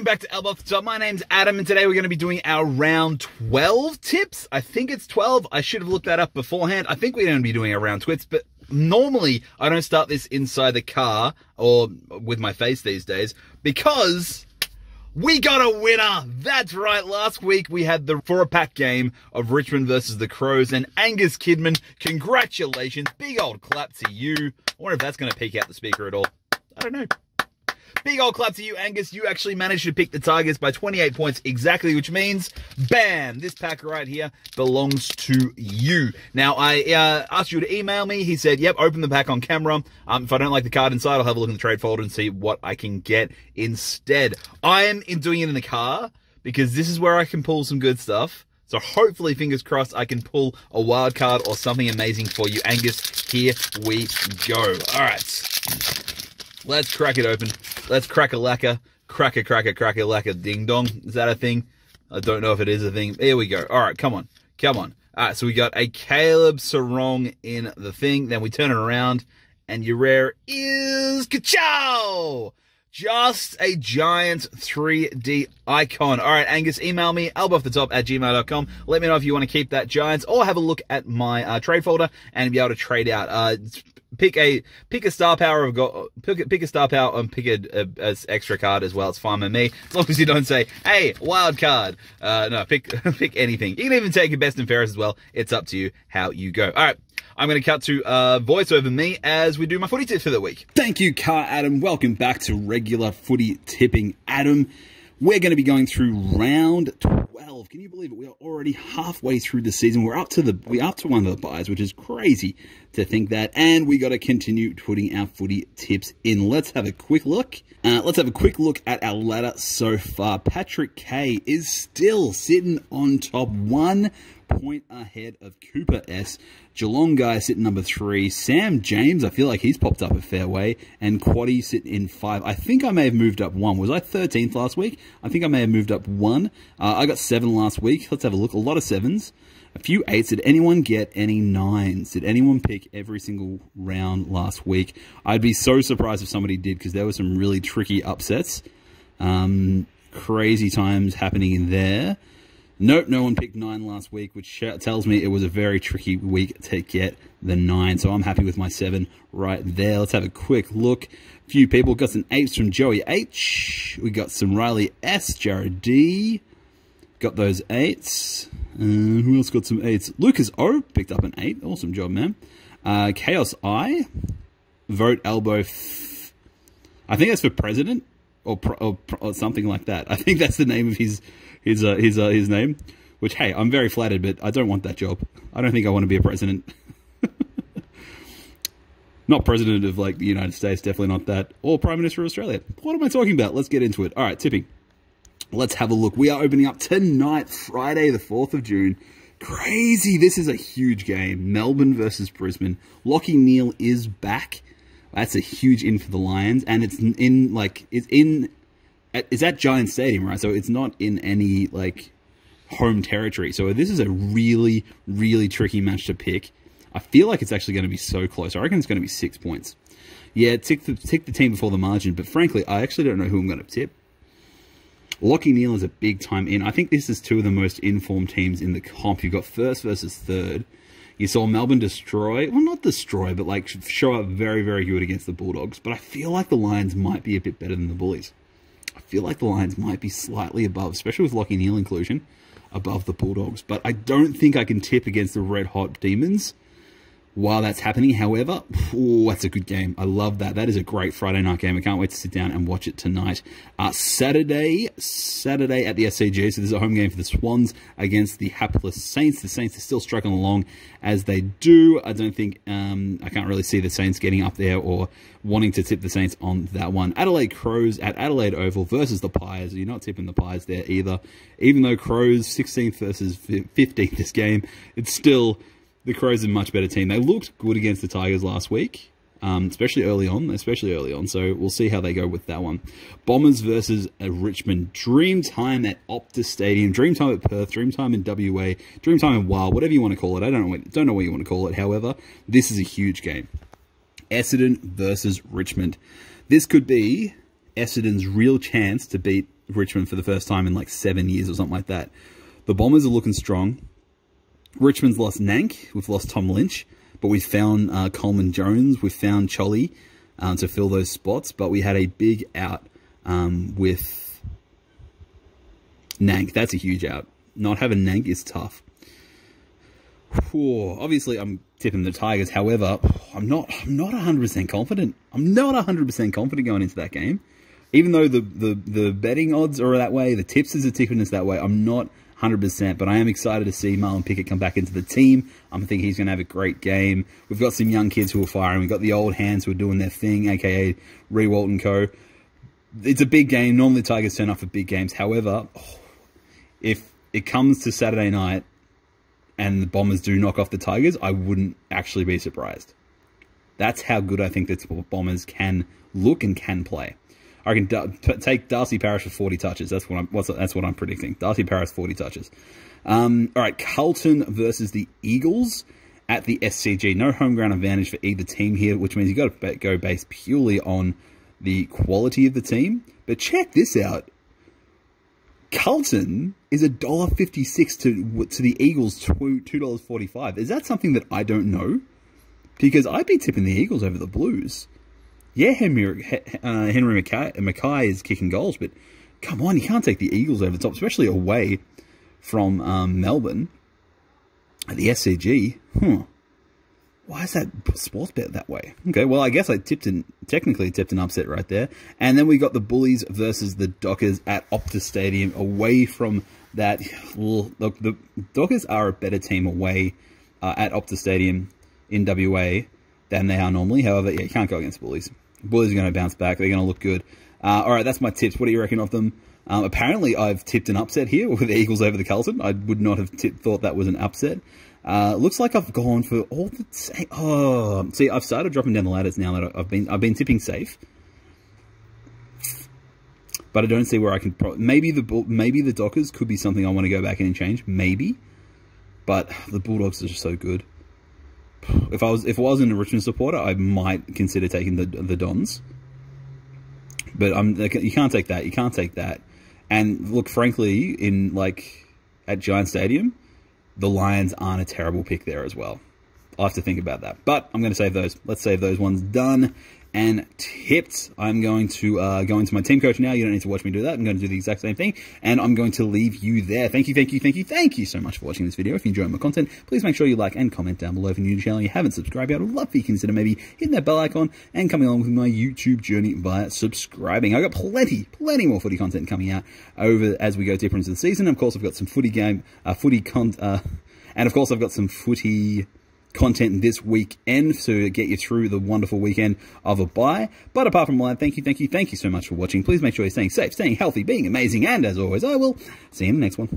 Welcome back to Elbow Off the Top. My name's Adam, and today we're going to be doing our round 12 tips. I think it's 12. I should have looked that up beforehand. I think we're going to be doing our round twits, but normally I don't start this inside the car or with my face these days because we got a winner. That's right. Last week we had the for-a-pack game of Richmond versus the Crows, and Angus Kidman, congratulations. Big old clap to you. I wonder if that's going to peek out the speaker at all. I don't know. Big old clap to you, Angus. You actually managed to pick the Tigers by 28 points exactly, which means, bam, this pack right here belongs to you. Now, I asked you to email me. He said, yep, open the pack on camera. If I don't like the card inside, I'll have a look in the trade folder and see what I can get instead. I am doing it in the car because this is where I can pull some good stuff. So hopefully, fingers crossed, I can pull a wild card or something amazing for you, Angus. Here we go. All right. Let's crack it open. Let's crack a lacquer. Crack a lacquer. Ding dong. Is that a thing? I don't know if it is a thing. Here we go. All right, come on. Come on. All right, so we got a Caleb Sarong in the thing. Then we turn it around, and your rare is Kachow! Just a giant 3D icon. All right, Angus, email me, elbowofftetop@gmail.com. Let me know if you want to keep that Giants or have a look at my trade folder and be able to trade out. Pick a star power pick a star power and pick a extra card as well. It's fine with me, as long as you don't say, hey, wild card. No, pick anything. You can even take a best and fairest as well. It's up to you how you go. All right. I'm going to cut to voice over me as we do my footy tips for the week. Thank you, Car Adam. Welcome back to regular footy tipping, Adam. We're going to be going through round 12. Can you believe it? We are already halfway through the season. We're up to one of the buys, which is crazy to think that. And we got to continue putting our footy tips in. Let's have a quick look. Let's have a quick look at our ladder so far. Patrick K is still sitting on top, 1 point ahead of Cooper S. Geelong guy sitting number 3. Sam James, I feel like he's popped up a fair way. And Quaddy sitting in 5. I think I may have moved up 1. Was I 13th last week? I think I may have moved up 1. I got 7 last week. Let's have a look. A lot of 7s. A few 8s. Did anyone get any 9s? Did anyone pick every single round last week? I'd be so surprised if somebody did, because there were some really tricky upsets. Crazy times happening in there. Nope, no one picked 9 last week, which tells me it was a very tricky week to get the 9. So I'm happy with my 7 right there. Let's have a quick look. A few people got some 8s from Joey H. We got some Riley S. Jared D. Got those 8s. Who else got some 8s? Lucas O picked up an 8. Awesome job, man. Chaos I. Vote Elbow. I think that's for president or something like that. I think that's the name of his name, which, hey, I'm very flattered, but I don't want that job. I don't think I want to be a president. Not president of, like, the United States, definitely not that, or Prime Minister of Australia. What am I talking about? Let's get into it. All right, tipping. Let's have a look. We are opening up tonight, Friday, the 4th of June. Crazy. This is a huge game. Melbourne versus Brisbane. Lachie Neale is back. That's a huge in for the Lions, and it's at Giant Stadium, right? So it's not in any, like, home territory. So this is a really, really tricky match to pick. I feel like it's actually going to be so close. I reckon it's going to be 6 points. Yeah, tick the team before the margin. But frankly, I actually don't know who I'm going to tip. Lachie Neale is a big time in. I think this is 2 of the most informed teams in the comp. You've got first versus third. You saw Melbourne destroy, well, not destroy, but, like, show up very, very good against the Bulldogs. But I feel like the Lions might be a bit better than the Bullies. I feel like the Lions might be slightly above, especially with Lachie Neale inclusion, above the Bulldogs. But I don't think I can tip against the red-hot Demons while that's happening. However, that's a good game. I love that. That is a great Friday night game. I can't wait to sit down and watch it tonight. Saturday at the SCG. So this is a home game for the Swans against the hapless Saints. The Saints are still struggling along as they do. I don't think, I can't really see the Saints getting up there or wanting to tip the Saints on that one. Adelaide Crows at Adelaide Oval versus the Pies. You're not tipping the Pies there either. Even though Crows 16th versus 15th this game, it's still... The Crows are a much better team. They looked good against the Tigers last week, especially early on. So we'll see how they go with that one. Bombers versus Richmond. Dream time at Optus Stadium. Dream time at Perth. Dream time in WA. Dream time in Wild. Whatever you want to call it. I don't know what you want to call it. However, this is a huge game. Essendon versus Richmond. This could be Essendon's real chance to beat Richmond for the first time in like 7 years or something like that. The Bombers are looking strong. Richmond's lost Nank. We've lost Tom Lynch. But we've found Coleman Jones. We've found Cholly to fill those spots. But we had a big out with Nank. That's a huge out. Not having Nank is tough. Whew. Obviously, I'm tipping the Tigers. However, I'm not 100% confident. I'm not 100% confident going into that game. Even though the betting odds are that way, the tipsters are tipping us that way, I'm not 100%. But I am excited to see Marlon Pickett come back into the team. I'm thinking he's going to have a great game. We've got some young kids who are firing. We've got the old hands who are doing their thing, a.k.a. Rewalt and co. It's a big game. Normally, the Tigers turn up for big games. However, if it comes to Saturday night, and the Bombers do knock off the Tigers, I wouldn't actually be surprised. That's how good I think the Bombers can look and can play. I can take Darcy Parish for 40 touches. That's what I'm predicting. Darcy Parish 40 touches. All right, Carlton versus the Eagles at the SCG. No home ground advantage for either team here, which means you got to go based purely on the quality of the team. But check this out. Carlton is $1.56 to the Eagles $2.45. Is that something that I don't know? Because I'd be tipping the Eagles over the Blues. Yeah, Henry Mackay is kicking goals, but come on, you can't take the Eagles over the top, especially away from Melbourne at the SCG. Why is that sports bet that way? Okay, well, I guess I technically tipped an upset right there. And then we got the Bullies versus the Dockers at Optus Stadium away from that. Look, the Dockers are a better team away at Optus Stadium in WA than they are normally. However, yeah, you can't go against Bullies. Bullies are going to bounce back. They're going to look good. All right, that's my tips. What do you reckon of them? Apparently, I've tipped an upset here with the Eagles over the Carlton. I would not have thought that was an upset. Looks like I've gone for all the same. Oh, see, I've started dropping down the ladders now that I've been tipping safe, but I don't see where I can. Maybe the Dockers could be something I want to go back in and change. Maybe, but the Bulldogs are just so good. If I wasn't a Richmond supporter, I might consider taking the Dons, but you can't take that. You can't take that. And look, frankly, at Giant Stadium, the Lions aren't a terrible pick there as well. I'll have to think about that. But I'm going to save those. Let's save those ones. Done and tipped. I'm going to go into my team coach now. You don't need to watch me do that. I'm going to do the exact same thing. And I'm going to leave you there. Thank you so much for watching this video. If you enjoy my content, please make sure you like and comment down below. If you're new to the channel and you haven't subscribed yet, I'd love for you to consider maybe hitting that bell icon and coming along with my YouTube journey by subscribing. I've got plenty more footy content coming out over as we go deeper into the season. Of course, I've got some and of course, I've got some footy content this weekend to get you through the wonderful weekend of a bye. But apart from that, thank you so much for watching. Please make sure you're staying safe, staying healthy, being amazing, and as always, I will see you in the next one.